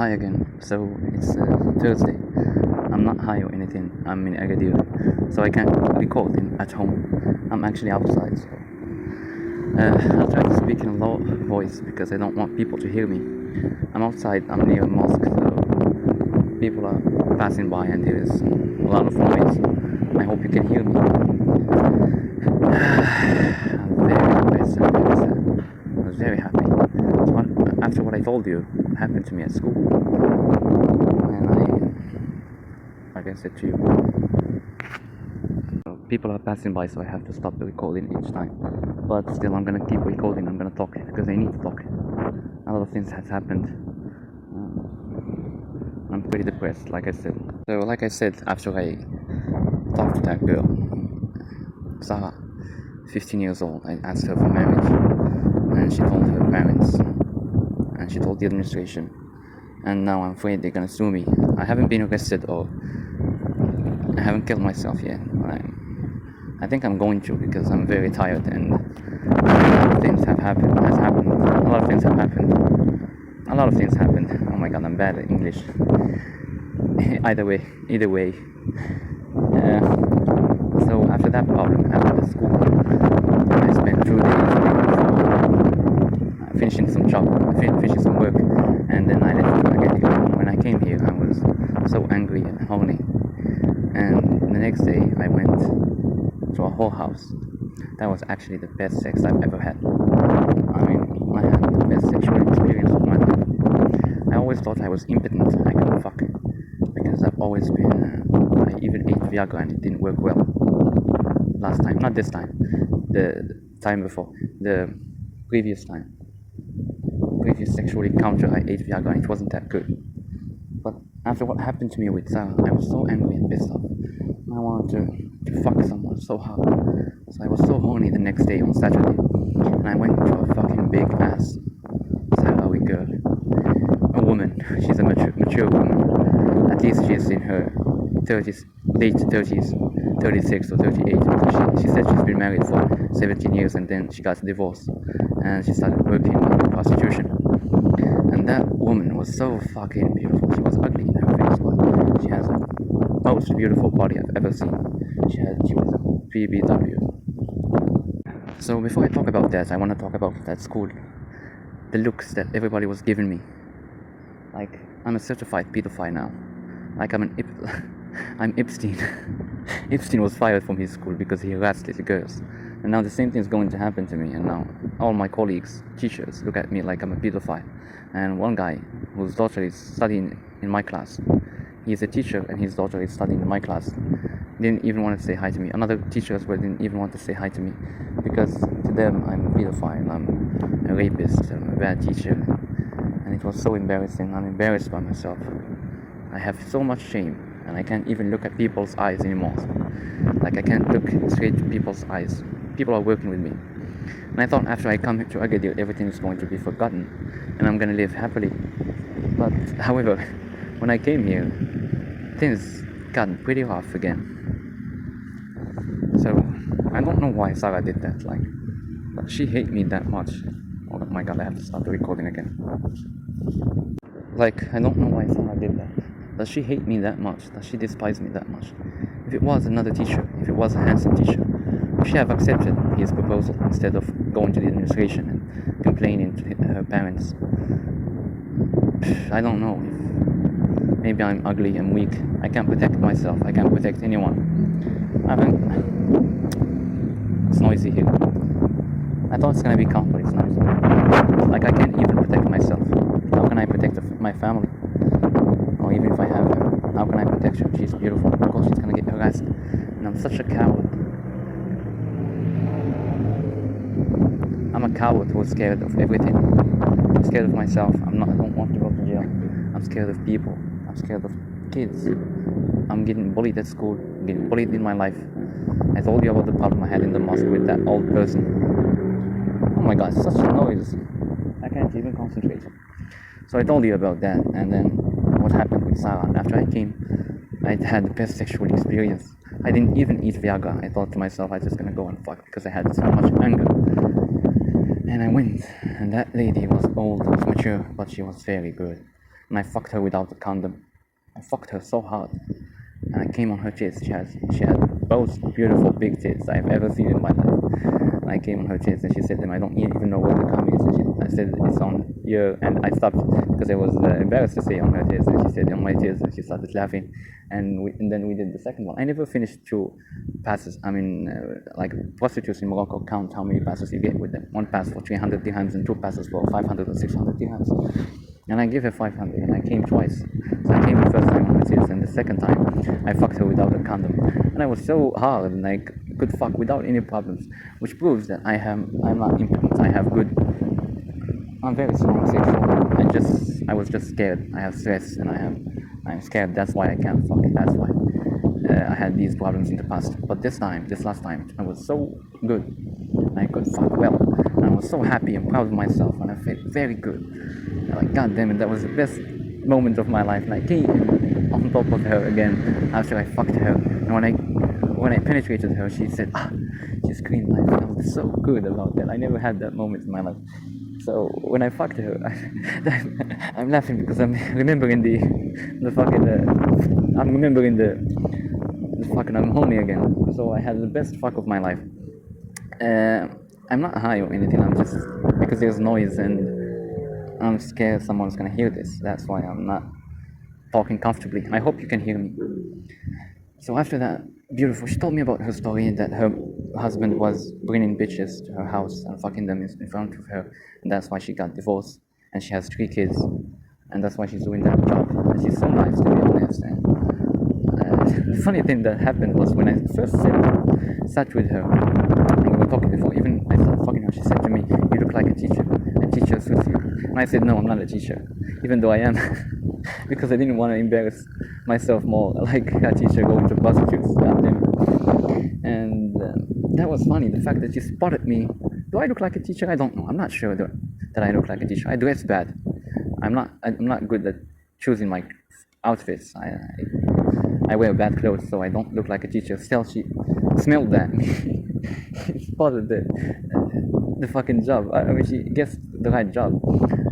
Hi again. So it's Thursday. I'm not high or anything. I'm in Agadir, so I can't record at home. I'm actually outside. So I'll try to speak in a low voice because I don't want people to hear me. I'm outside. I'm near a mosque, so people are passing by and there is a lot of noise. I hope you can hear me. I'm very sad. I was very happy. After what I told you happened to me at school, and like I said to you, people are passing by, so I have to stop the recording each time. But still, I'm gonna keep recording. I'm gonna talk because I need to talk. A lot of things has happened. I'm pretty depressed, like I said. So, like I said, after I talked to that girl, Sarah, 15 years old, I asked her for marriage, and she told her parents. And she told the administration, and now I'm afraid they're gonna sue me. I haven't been arrested or I haven't killed myself yet. I think I'm going to because I'm very tired and a lot of things have happened. A lot of things have happened. Oh my god, I'm bad at English. Either way. So after that problem, after the school, I spent 2 days finishing some work, and then I left again. When I came here, I was so angry and horny, and the next day I went to a whorehouse. That was actually the best sex I've ever had. I mean, I had the best sexual experience of my life. I always thought I was impotent, I couldn't fuck, because I've always been, I even ate Viagra and it didn't work well. Last time, not this time, the time before, the previous sexual encounter, I ate Viagra and it wasn't that good. But after what happened to me with Sarah, I was so angry and pissed off. I wanted to fuck someone so hard. So I was so horny the next day on Saturday, and I went to a fucking big ass Sahrawi girl. A woman. She's a mature woman. At least she's in her 30s, late 30s, 36 or 38. She said she's been married for 17 years and then she got divorced and she started working in prostitution. And that woman was so fucking beautiful. She was ugly in her face, but she has the most beautiful body I've ever seen. She was a PBW. So before I talk about that, I want to talk about that school. The looks that everybody was giving me. Like, I'm a certified pedophile now. Like I'm Epstein. Epstein was fired from his school because he harassed little girls. And now the same thing is going to happen to me. And now all my colleagues, teachers, look at me like I'm a pedophile. And one guy whose daughter is studying in my class, he's a teacher and his daughter is studying in my class, didn't even want to say hi to me. Another teacher as well didn't even want to say hi to me because to them I'm a pedophile, I'm a rapist, I'm a bad teacher. And it was so embarrassing. I'm embarrassed by myself. I have so much shame and I can't even look at people's eyes anymore. Like I can't look straight to people's eyes. People are working with me. And I thought after I come to Agadir, everything is going to be forgotten and I'm going to live happily. But however, when I came here, things got pretty rough again. So I don't know why Sarah did that. But she hated me that much. Oh my god, I have to stop the recording again. I don't know why Sarah did that. Does she hate me that much? Does she despise me that much? If it was another teacher, if it was a handsome teacher, if she have accepted his proposal instead of going to the administration and complaining to her parents, I don't know. Maybe I'm ugly, I'm weak, I can't protect myself, I can't protect anyone. It's noisy here. I thought it's gonna be calm, but it's noisy. I can't even protect myself. How can I protect my family? Or even if I have her, how can I protect her? She's beautiful. Of course she's gonna get harassed. And I'm such a coward. I'm a coward who's scared of everything. I'm scared of myself. I don't want to go to jail. I'm scared of people. I'm scared of kids. I'm getting bullied at school. I'm getting bullied in my life. I told you about the problem I had in the mosque with that old person. Oh my god, such a noise. I can't even concentrate. So I told you about that, and then what happened with Sarah. After I came, I had the best sexual experience. I didn't even eat Viagra. I thought to myself, I'm just gonna go and fuck because I had so much anger. And I went, and that lady was old, was mature, but she was very good. and I fucked her without a condom. I fucked her so hard, and I came on her tits. She had both beautiful big tits I've ever seen in my life. And I came on her tits, and she said to them, I don't even know where the cum is. And I said, it's on your, and I stopped because I was embarrassed to say on her tits, and she said on my tits, and she started laughing, and then we did the second one. I never finished 2 passes. I mean, like prostitutes in Morocco count how many passes you get with them. 1 pass for 300 dirhams and 2 passes for 500 or 600 dirhams. And I gave her 500, and I came twice. So I came the first time on her tits, and the second time I fucked her without a condom. And I was so hard, and I could fuck without any problems, which proves that I'm not impotent. I'm very strong sexual. I was just scared. I have stress, and I'm scared. That's why I can't fuck. That's why I had these problems in the past. But this last time, I was so good. I could fuck well, and I was so happy and proud of myself, and I felt very good. Like, god damn it, that was the best moment of my life. And I came on top of her again after I fucked her, and when I penetrated her, she said, she screamed. I felt so good about that. I never had that moment in my life. So when I fucked her, I'm laughing because I'm remembering the fucking I'm horny again. So I had the best fuck of my life. I'm not high or anything. I'm just, because there's noise and I'm scared someone's gonna hear this. That's why I'm not talking comfortably. I hope you can hear me. So after that, beautiful, she told me about her story, that her husband was bringing bitches to her house and fucking them in front of her, and that's why she got divorced, and she has 3 kids, and that's why she's doing that job. And she's so nice, to be honest. And the funny thing that happened was when I first sat with her, and we were talking before, even I started fucking her, she said to me, you look like a teacher suits you. And I said, no, I'm not a teacher, even though I am, because I didn't want to embarrass myself more, like a teacher going to prostitutes, goddamn. And that was funny, the fact that she spotted me. Do I look like a teacher? I don't know. I'm not sure that I look like a teacher. I dress bad. I'm not good at choosing my outfits. I wear bad clothes, so I don't look like a teacher. Still, she smelled that. She spotted the fucking job. I mean, she guessed the right job.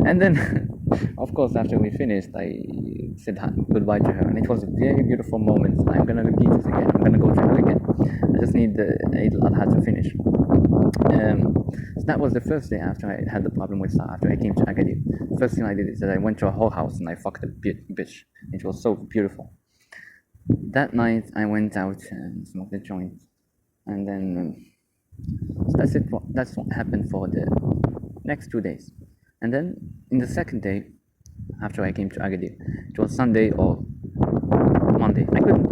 And then, of course, after we finished, I said goodbye to her, and it was a very beautiful moment. I'm gonna repeat it again. I'm gonna go to her again. I just need the Eid al-Adha to finish. So that was the first day after I had the problem with Sarah, after I came to Agadir. The first thing I did is that I went to a whole house and I fucked a bitch. It was so beautiful. That night I went out and smoked a joint, and then so that's what happened for the next 2 days. And then in the second day, after I came to Agadir, it was Sunday or Monday. I couldn't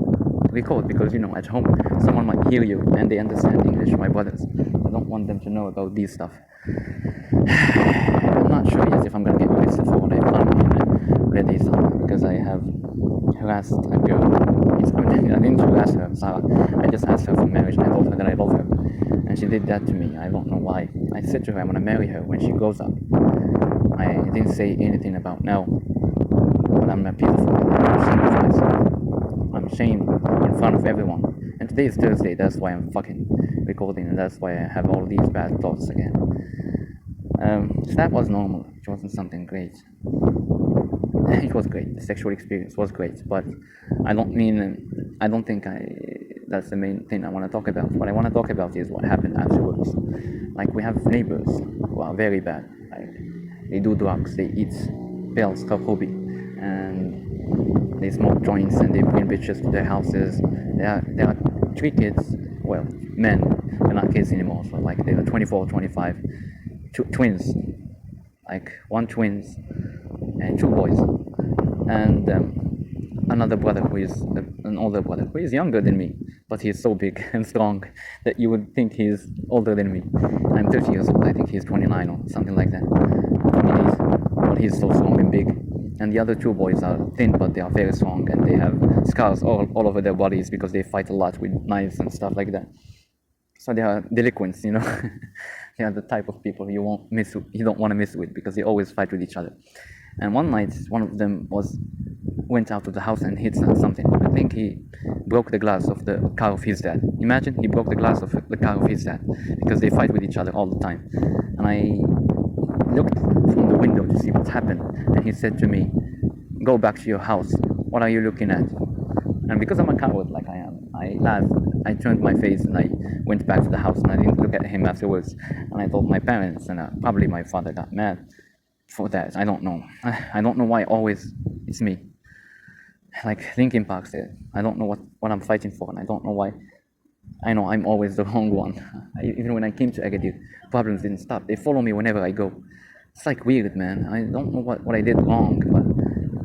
record because, at home someone might hear you and they understand English, my brothers. I don't want them to know about these stuff. I'm not sure yet if I'm gonna get arrested for what I've done in Redis, because I have harassed a girl. I didn't harass her, Sarah. I just asked her for marriage, and I told her that I love her, and she did that to me. I don't know why. I said to her I'm gonna marry her when she grows up. I didn't say anything about no, but I'm a pedophile. I'm ashamed of myself. I'm ashamed in front of everyone. And today is Thursday, that's why I'm fucking recording, and that's why I have all these bad thoughts again. So that was normal. It wasn't something great. It was great. The sexual experience was great, but I don't think that's the main thing I want to talk about. What I want to talk about is what happened afterwards. Like, we have neighbors who are very bad. Like, they do drugs, they eat pills, kharoubi, and they smoke joints, and they bring bitches to their houses. There are 3 kids, well, men, they're not kids anymore, so like they are 24, 25, twins, like 1 twins and 2 boys, and another brother who is an older brother who is younger than me, but he's so big and strong that you would think he's older than me. I'm 30 years old. I think he's 29 or something like that, 28, but he's so strong and big. And the other 2 boys are thin, but they are very strong, and they have scars all over their bodies because they fight a lot with knives and stuff like that. So they are delinquents, They are the type of people you don't want to mess with, because they always fight with each other. And one night, one of them went out of the house and hit something. I think he broke the glass of the car of his dad. Imagine, he broke the glass of the car of his dad, because they fight with each other all the time. And I looked from the window to see what happened, and he said to me, go back to your house. What are you looking at? And because I'm a coward like I am, I laughed, I turned my face and I went back to the house and I didn't look at him afterwards. And I told my parents, and probably my father got mad for that. I don't know. I don't know why always it's me. Like Linkin Park said, I don't know what I'm fighting for, and I don't know why. I know I'm always the wrong one. Even when I came to Agadir, problems didn't stop. They follow me whenever I go. It's like weird, man. I don't know what I did wrong, but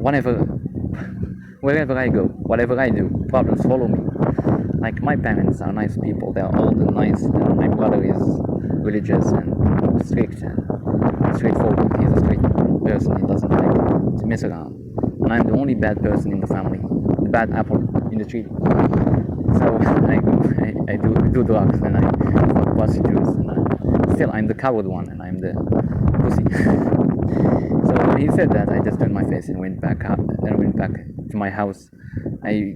wherever I go, whatever I do, problems follow me. Like my parents are nice people. They're old and nice, and my brother is religious and strict and straightforward. He's a straight person. He doesn't like to mess around. And I'm the only bad person in the family, the bad apple in the tree. So I do drugs and I fuck prostitutes, and still I'm the coward one and I'm the pussy. So when he said that, I just turned my face and went back up and went back to my house. I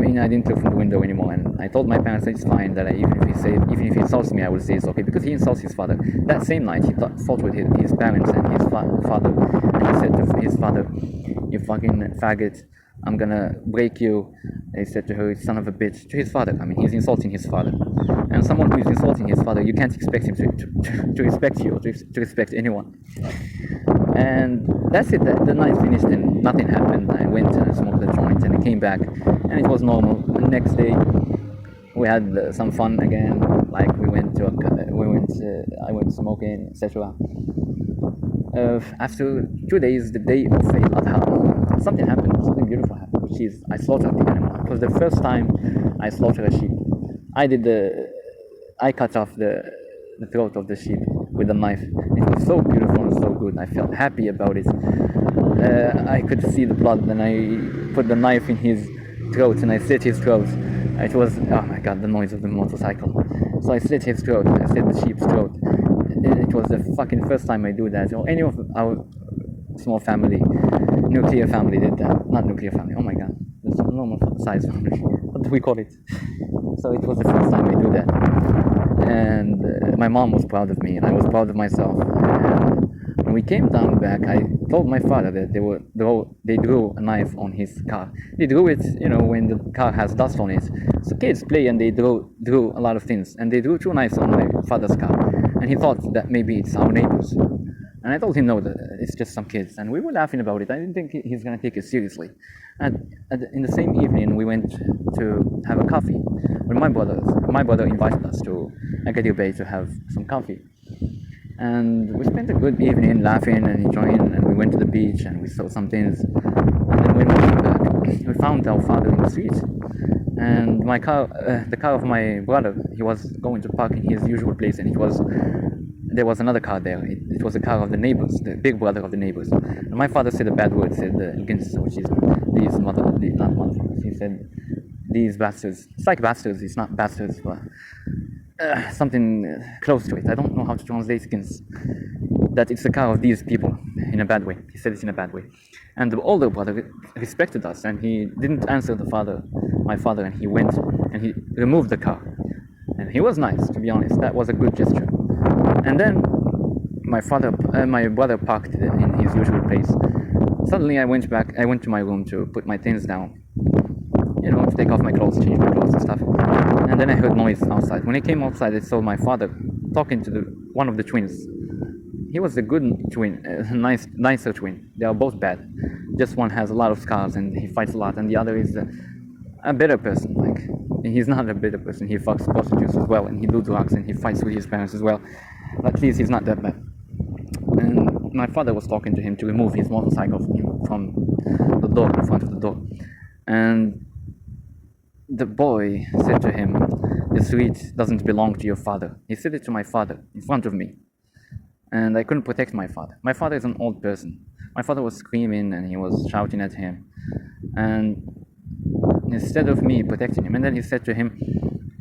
mean, I didn't look from the window anymore, and I told my parents that it's fine, that even if he insults me, I will say it's okay, because he insults his father. That same night, he fought with his parents and his father, and he said to his father, "You fucking faggot, I'm gonna break you." He said to her, "Son of a bitch," to his father. I mean, he's insulting his father. And someone who is insulting his father, you can't expect him to respect you or to respect anyone. And that's it. The night finished and nothing happened. I went and smoked a joint and I came back and it was normal. The next day we had some fun again. Like I went smoking, etc. After 2 days, the day of Eid Adha, something happened. Something beautiful happened, which is I slaughtered the animal. It was the first time I slaughtered a sheep. I cut off the throat of the sheep with a knife. It was so beautiful and so good. I felt happy about it. I could see the blood, and I put the knife in his throat and I slit his throat. It was, oh my god, the noise of the motorcycle. So I slit his throat, I slit the sheep's throat. It was the fucking first time I do that, or any of our small family, nuclear family did that. Not nuclear family, oh my god, it's a normal size family. What do we call it? So it was the first time I do that. And my mom was proud of me, and I was proud of myself. And when we came down back, I told my father that they drew a knife on his car. They drew it, when the car has dust on it. So kids play and they drew a lot of things, and they drew 2 knives on my father's car. And he thought that maybe it's our neighbors. And I told him no, that it's just some kids. And we were laughing about it. I didn't think he's gonna take it seriously. And in the same evening, we went to have a coffee. When my brother invited us to Agadir Bay to have some coffee. And we spent a good evening laughing and enjoying, and we went to the beach and we saw some things. And then when we came back, we found our father in the street. And my car, the car of my brother, he was going to park in his usual place, and there was another car there. It was a car of the neighbors, the big brother of the neighbors. And my father said a bad word, said which is these not motherfuckers. He said, "These bastards." It's like bastards, it's not bastards, but something close to it. I don't know how to translate skins. That it's the car of these people in a bad way. He said it in a bad way. And the older brother respected us, and he didn't answer my father, and he went and he removed the car. And he was nice, to be honest. That was a good gesture. And then my brother parked in his usual place. Suddenly I went to my room to put my things down, to take off my clothes, change my clothes and stuff. And then I heard noise outside. When I came outside, I saw my father talking to one of the twins. He was a good twin, nicer twin. They are both bad. Just one has a lot of scars and he fights a lot, and the other is a better person. Like, he's not a better person. He fucks prostitutes as well, and he do drugs, and he fights with his parents as well. At least he's not that bad. And my father was talking to him to remove his motorcycle from the door, in front of the door. And the boy said to him, "The street doesn't belong to your father." He said it to my father in front of me. And I couldn't protect my father. My father is an old person. My father was screaming and he was shouting at him. And instead of me protecting him, and then he said to him,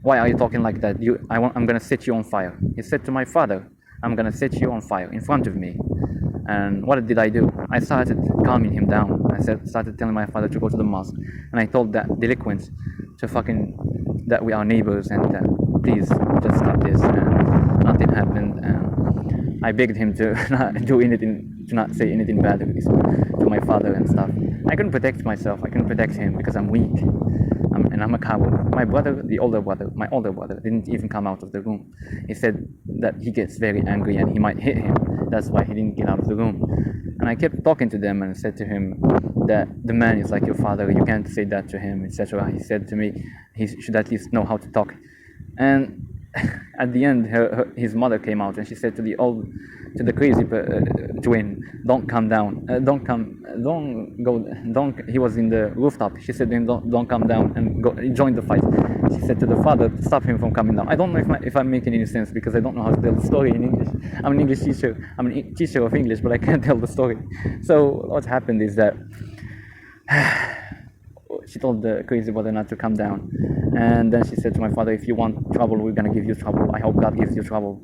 "Why are you talking like that? I'm going to set you on fire." He said to my father, "I'm going to set you on fire in front of me." And what did I do? I started calming him down. I started telling my father to go to the mosque. And I told that delinquent that we are neighbors and please just stop this. And nothing happened. And I begged him to not do anything do not say anything bad to my father and stuff. I couldn't protect myself. I couldn't protect him because I'm weak. And I'm a coward. My older brother, didn't even come out of the room. He said that he gets very angry and he might hit him. That's why he didn't get out of the room. And I kept talking to them and said to him that the man is like your father. You can't say that to him, etc. He said to me he should at least know how to talk. And at the end, his mother came out and she said to the crazy twin, don't come down, don't go. He was in the rooftop. She said to him, don't come down and go join the fight. She said to the father to stop him from coming down. I don't know if I'm making any sense because I don't know how to tell the story in English. I'm an English teacher. I'm a teacher of English, but I can't tell the story. So what happened is that she told the crazy brother not to come down, and then she said to my father, if you want trouble, we're gonna give you trouble. I hope God gives you trouble.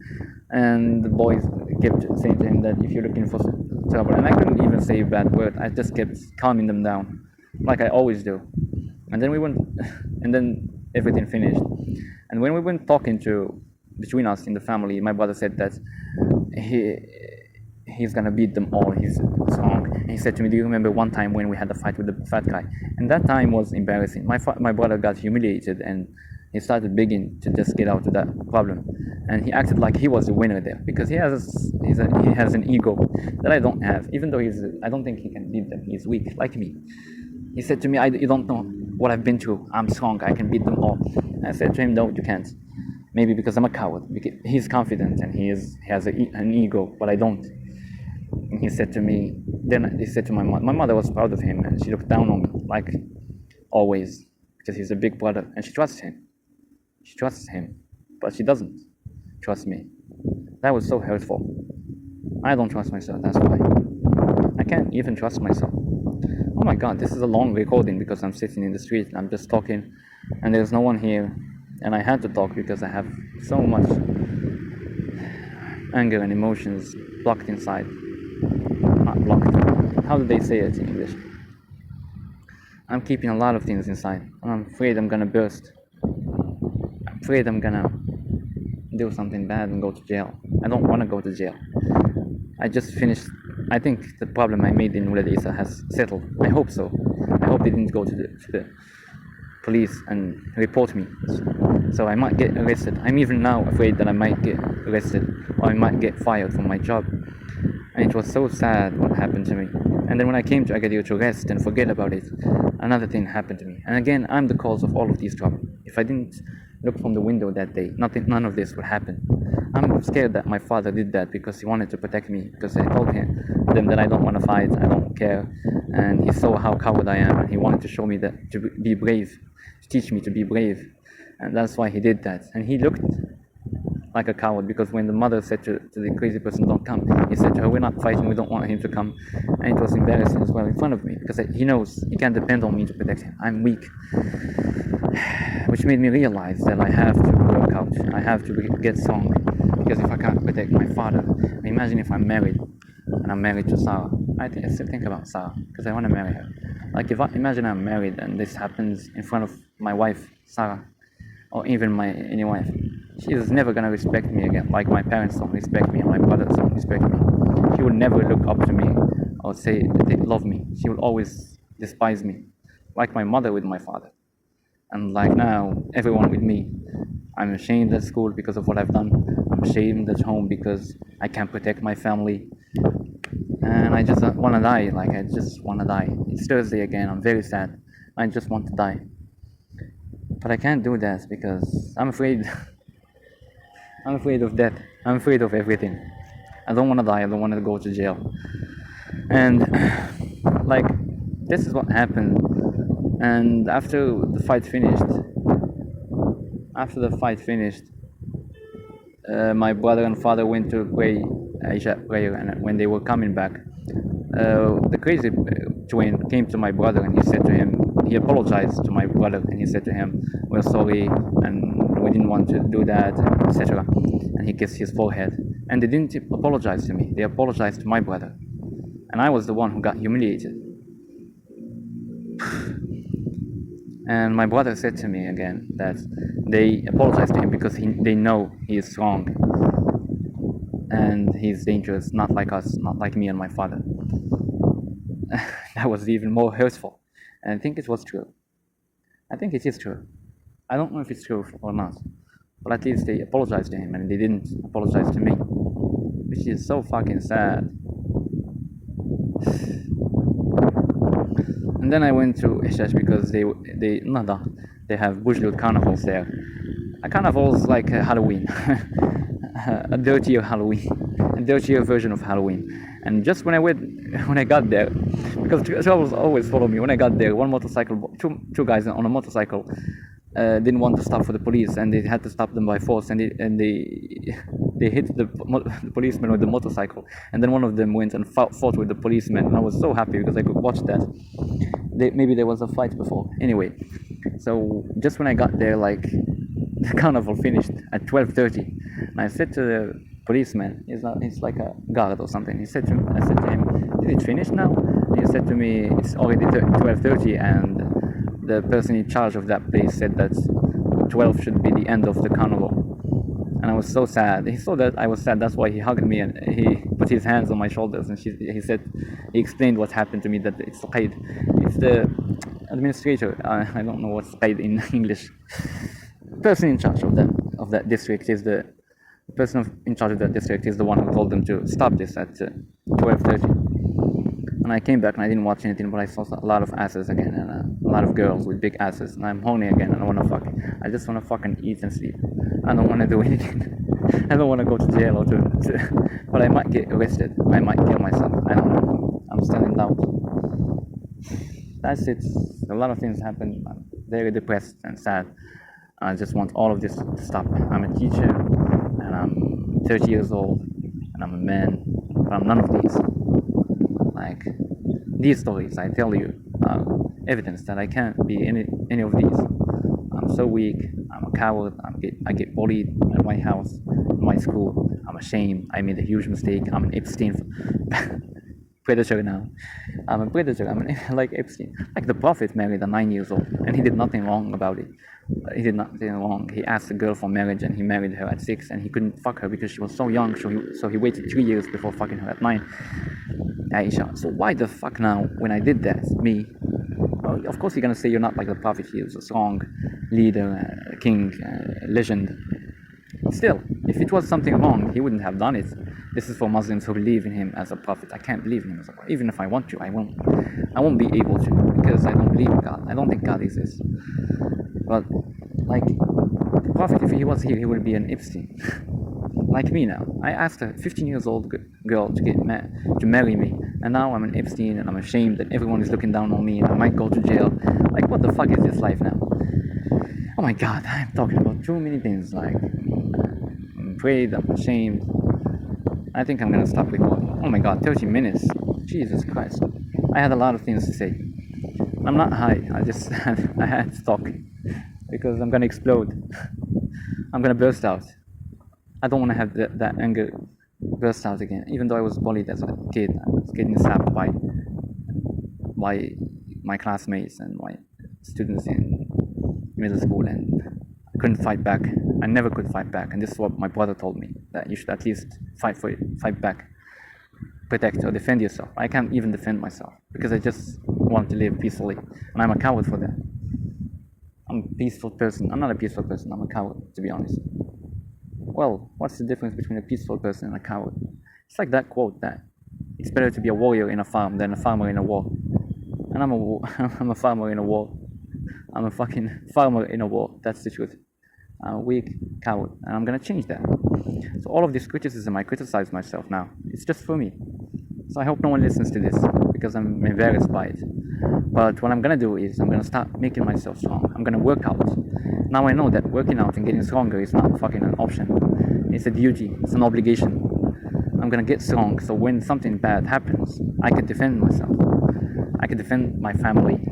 And the boys kept saying to him that if you're looking for trouble, and I couldn't even say a bad word. I just kept calming them down like I always do. And then and then everything finished. And when we went talking between us in the family, my brother said that he's gonna beat them all. He's strong. And he said to me, do you remember one time when we had a fight with the fat guy? And that time was embarrassing. My brother got humiliated and he started begging to just get out of that problem. And he acted like he was the winner there because he has an ego that I don't have. Even though I don't think he can beat them. He's weak, like me. He said to me, you don't know what I've been through. I'm strong. I can beat them all. And I said to him, no, you can't. Maybe because I'm a coward. Because he's confident and he has an ego, but I don't. And he said to me, then he said to my mother. My mother was proud of him and she looked down on me, like always, because he's a big brother and she trusts him. She trusts him, but she doesn't trust me. That was so hurtful. I don't trust myself, that's why. I can't even trust myself. Oh my god, this is a long recording because I'm sitting in the street and I'm just talking and there's no one here. And I had to talk because I have so much anger and emotions blocked inside. Not blocked. How do they say it in English? I'm keeping a lot of things inside and I'm afraid I'm gonna burst. I'm afraid I'm gonna do something bad and go to jail. I don't want to go to jail. I just finished. I think the problem I made in Wulad Isa has settled. I hope so. I hope they didn't go to the police and report me. So I might get arrested. I'm even now afraid that I might get arrested or I might get fired from my job. And it was so sad what happened to me. And then when I came to Agadir to rest and forget about it, another thing happened to me. And again, I'm the cause of all of these trouble. If I didn't look from the window that day, none of this would happen. I'm scared that my father did that because he wanted to protect me, because I told them that I don't want to fight, I don't care, and he saw how coward I am and he wanted to show me that to be brave, to teach me to be brave, and that's why he did that. And he looked like a coward because when the mother said to the crazy person, don't come, he said to her, we're not fighting, we don't want him to come. And it was embarrassing as well in front of me because he knows he can't depend on me to protect him. I'm weak, which made me realize that I have to work out, I have to get strong, because if I can't protect my father, imagine if I'm married and I'm married to Sarah. I still think about Sarah because I want to marry her. Like imagine I'm married and this happens in front of my wife Sarah, or even any wife. She is never gonna respect me again, like my parents don't respect me and my brothers don't respect me. She will never look up to me or say that they love me. She will always despise me, like my mother with my father. And like now, everyone with me. I'm ashamed at school because of what I've done. I'm ashamed at home because I can't protect my family. And I just want to die, I just want to die. It's Thursday again, I'm very sad. I just want to die. But I can't do that because I'm afraid. I'm afraid of death. I'm afraid of everything. I don't want to die, I don't want to go to jail. And this is what happened. And after the fight finished, my brother and father went to pray Isha prayer, and when they were coming back, the crazy twin came to my brother and he apologized to my brother and he said to him, we're sorry and we didn't want to do that, etc. And he kissed his forehead. And they didn't apologize to me, they apologized to my brother. And I was the one who got humiliated. And my brother said to me again that they apologized to him because they know he is strong. and he's dangerous, not like us, not like me and my father. That was even more hurtful. And I think it was true. I think it is true. I don't know if it's true or not, but at least they apologized to him and they didn't apologize to me, which is so fucking sad. And then I went to Ishash because they have Bujlut carnivals there. A carnival's like Halloween, a dirtier Halloween, a dirtier version of Halloween. And just when I got there, because troubles always follow me. When I got there, two guys on a motorcycle didn't want to stop for the police, and they had to stop them by force, and they hit the policeman with the motorcycle, and then one of them went and fought with the policeman, and I was so happy because I could watch that. Maybe there was a fight before. Anyway, so just when I got there, like, the carnival finished at 12:30, and I said to the policeman, he's like a guard or something. I said to him, "Did it finish now?" And he said to me, "It's already 12:30, and the person in charge of that place said that 12 should be the end of the carnival." And I was so sad. He saw that I was sad, that's why he hugged me and he put his hands on my shoulders, and he explained what happened to me, that it's Qaid. It's the administrator, I don't know what's Qaid in English. The person in charge of that district is the in charge of that district is the one who told them to stop this at 12:30. And I came back and I didn't watch anything, but I saw a lot of asses again, and a lot of girls with big asses, and I'm horny again, and I want to fuck. I just want to fucking eat and sleep. I don't want to do anything. I don't want to go to jail but I might get arrested. I might kill myself. I don't know. I'm still in doubt. That's it. A lot of things happen. I'm very depressed and sad. I just want all of this to stop. I'm a teacher, and I'm 30 years old, and I'm a man, but I'm none of these. Like, these stories I tell you are evidence that I can't be any of these. I'm so weak. I'm a coward. I get bullied at my house, at my school. I'm ashamed. I made a huge mistake. I'm an Epstein predator now. I'm a predator. Like Epstein. Like the Prophet married a 9 years old, and he did nothing wrong about it. He did nothing wrong. He asked a girl for marriage, and he married her at 6, and he couldn't fuck her because she was so young. So he waited 3 years before fucking her at 9. Aisha. So why the fuck now, when I did that, me? Well, of course you're gonna say you're not like the Prophet. He was a strong leader, king, legend. But still, if it was something wrong, he wouldn't have done it. This is for Muslims who believe in him as a prophet. I can't believe in him as a prophet. Even if I want to, I won't be able to, because I don't believe in God. I don't think God exists. But like the Prophet, if he was here, he would be an Epstein. Like me now. I asked a 15 years old girl to marry me, and now I'm an Epstein, and I'm ashamed that everyone is looking down on me, and I might go to jail. Like, what the fuck is this life now? Oh my God, I'm talking about too many things. Like, I'm afraid, I'm ashamed. I think I'm gonna stop recording. Oh my God, 30 minutes. Jesus Christ. I had a lot of things to say. I'm not high. I had to talk because I'm gonna explode. I'm gonna burst out. I don't want to have that anger burst out again. Even though I was bullied as a kid, I was getting slapped by my classmates and my students in middle school, and I couldn't fight back. I never could fight back, and this is what my brother told me, that you should at least fight back, protect or defend yourself. I can't even defend myself because I just want to live peacefully, and I'm a coward for that. I'm a peaceful person. I'm not a peaceful person. I'm a coward, to be honest. Well, what's the difference between a peaceful person and a coward? It's like that quote that it's better to be a warrior in a farm than a farmer in a war. And I'm a farmer in a war. I'm a fucking farmer in a war. That's the truth. I'm a weak coward, and I'm gonna change that. So all of this criticism, I criticize myself now. It's just for me. So I hope no one listens to this because I'm embarrassed by it. But what I'm gonna do is I'm gonna start making myself strong. I'm gonna work out. Now I know that working out and getting stronger is not fucking an option. It's a duty. It's an obligation. I'm gonna get strong, so when something bad happens, I can defend myself. I can defend my family.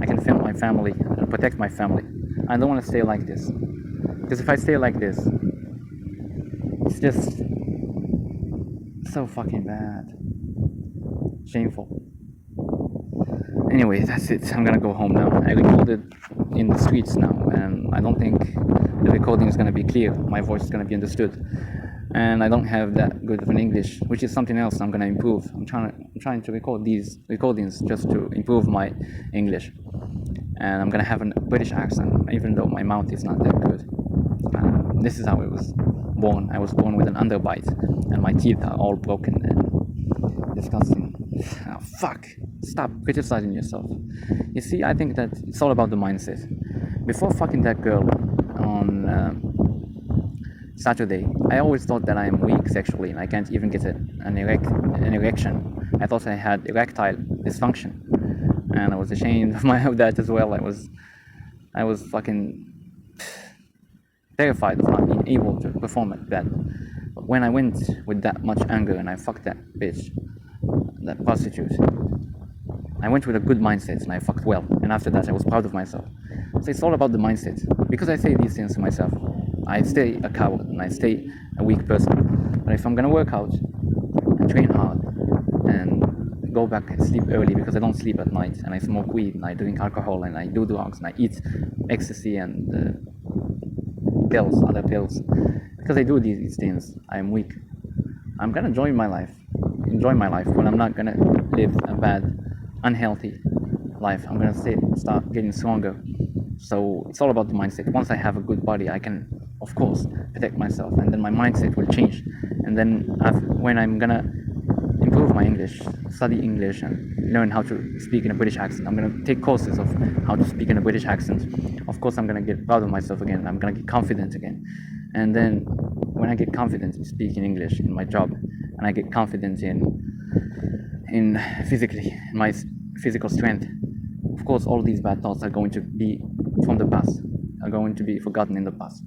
I can defend my family and protect my family. I don't want to stay like this. Because if I stay like this, it's just so fucking bad. Shameful. Anyway, that's it. I'm gonna go home now. I recorded in the streets now, and I don't think the recording is gonna be clear. My voice is gonna be understood. and I don't have that good of an English, which is something else I'm gonna improve. I'm trying to record these recordings just to improve my English, and I'm gonna have a British accent, even though my mouth is not that good. This is how I was born. I was born with an underbite, and my teeth are all broken and disgusting. Oh, fuck! Stop criticizing yourself. You see, I think that it's all about the mindset. Before fucking that girl on Saturday, I always thought that I am weak sexually and I can't even get an erection. I thought I had erectile dysfunction, and I was ashamed of that as well. I was fucking terrified of not being able to perform at that. But when I went with that much anger and I fucked that bitch, that prostitute, I went with a good mindset and I fucked well, and after that I was proud of myself. So it's all about the mindset. Because I say these things to myself, I stay a coward and I stay a weak person. But if I'm gonna work out and train hard and go back and sleep early, because I don't sleep at night, and I smoke weed and I drink alcohol and I do drugs and I eat ecstasy and other pills, because I do these things, I am weak. I'm gonna enjoy my life, but I'm not gonna live a bad, unhealthy life. I'm gonna start getting stronger. So it's all about the mindset. Once I have a good body, I can, of course, protect myself, and then my mindset will change. And then when I'm gonna improve my English, study English, and learn how to speak in a British accent, I'm gonna take courses of how to speak in a British accent. Of course, I'm gonna get proud of myself again. I'm gonna get confident again. And then when I get confident in speaking English in my job, and I get confident in my physical strength, of course, all these bad thoughts are going to be from the past, are going to be forgotten in the past.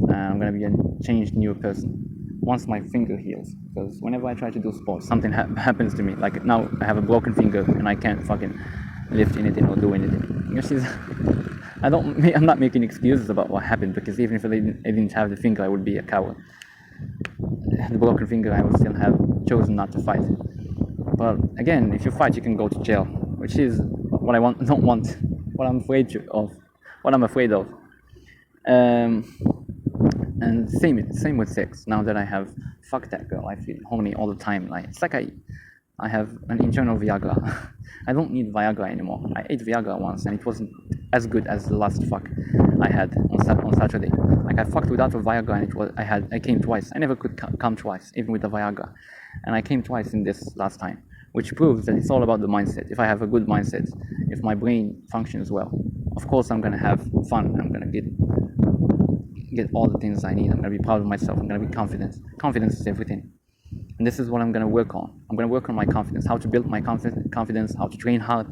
And I'm going to be a changed, new person once my finger heals. Because whenever I try to do sports, something happens to me. Like now, I have a broken finger and I can't fucking lift anything or do anything. You see, I'm not making excuses about what happened, because even if I didn't have the finger, I would be a coward. The broken finger, I would still have chosen not to fight. But again, if you fight, you can go to jail, which is what I don't want, what I'm afraid of. And same with sex. Now that I have fucked that girl, I feel horny all the time. It's like I have an internal Viagra. I don't need Viagra anymore. I ate Viagra once, and it wasn't as good as the last fuck I had on Saturday. Like I fucked without a Viagra, and I came twice. I never could come twice, even with the Viagra, and I came twice in this last time, which proves that it's all about the mindset. If I have a good mindset, if my brain functions well, of course I'm gonna have fun. I'm gonna get all the things I need. I'm gonna be proud of myself. I'm gonna be confident. Confidence is everything. And this is what I'm gonna work on. I'm gonna work on my confidence, how to build my confidence, how to train hard,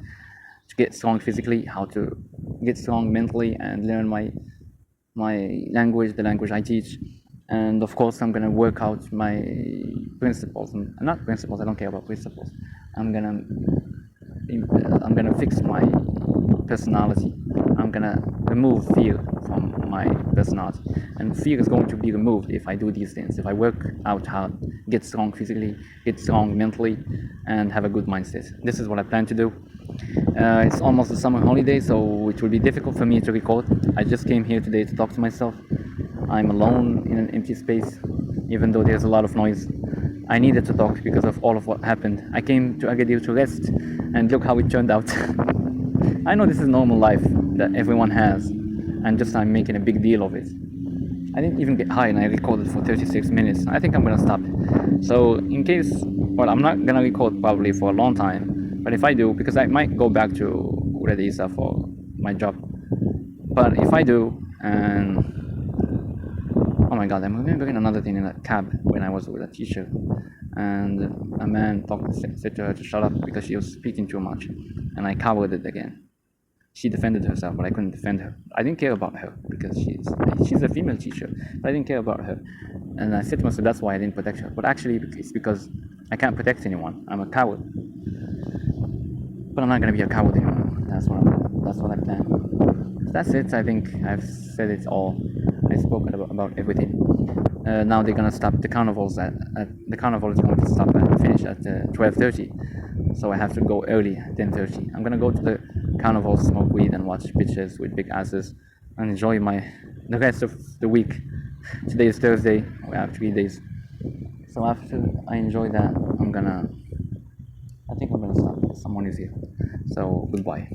to get strong physically, how to get strong mentally, and learn my language, the language I teach. And of course, I'm gonna work out my principles, and not principles. I don't care about principles. I'm gonna fix my personality. I'm gonna remove fear from my personality, and fear is going to be removed if I do these things. If I work out hard, get strong physically, get strong mentally, and have a good mindset. This is what I plan to do. It's almost the summer holiday, so it will be difficult for me to record. I just came here today to talk to myself. I'm alone in an empty space, even though there's a lot of noise. I needed to talk because of all of what happened. I came to Agadir to rest, and look how it turned out. I know this is normal life that everyone has, and just I'm making a big deal of it. I didn't even get high, and I recorded for 36 minutes. I think I'm gonna stop. So in case, I'm not gonna record probably for a long time, but if I do, because I might go back to Uradisa for my job. But if I do, and oh my god, I'm remembering another thing in a cab when I was with a teacher, and a man said to her to shut up because she was speaking too much, and I covered it again. She defended herself, but I couldn't defend her. I didn't care about her because she's a female teacher, but I didn't care about her. And I said to myself, that's why I didn't protect her. But actually, it's because I can't protect anyone. I'm a coward. But I'm not gonna be a coward anymore. That's what I plan. So that's it. I think I've said it all. I spoke about everything. Now they're gonna stop the carnivals the carnival is going to stop and finish at 12:30. So I have to go early, 10:30. I'm gonna go to the carnival, smoke weed, and watch bitches with big asses, and enjoy the rest of the week. Today is Thursday. We have 3 days. So after I enjoy that, I think I'm gonna stop. Someone is here. So goodbye.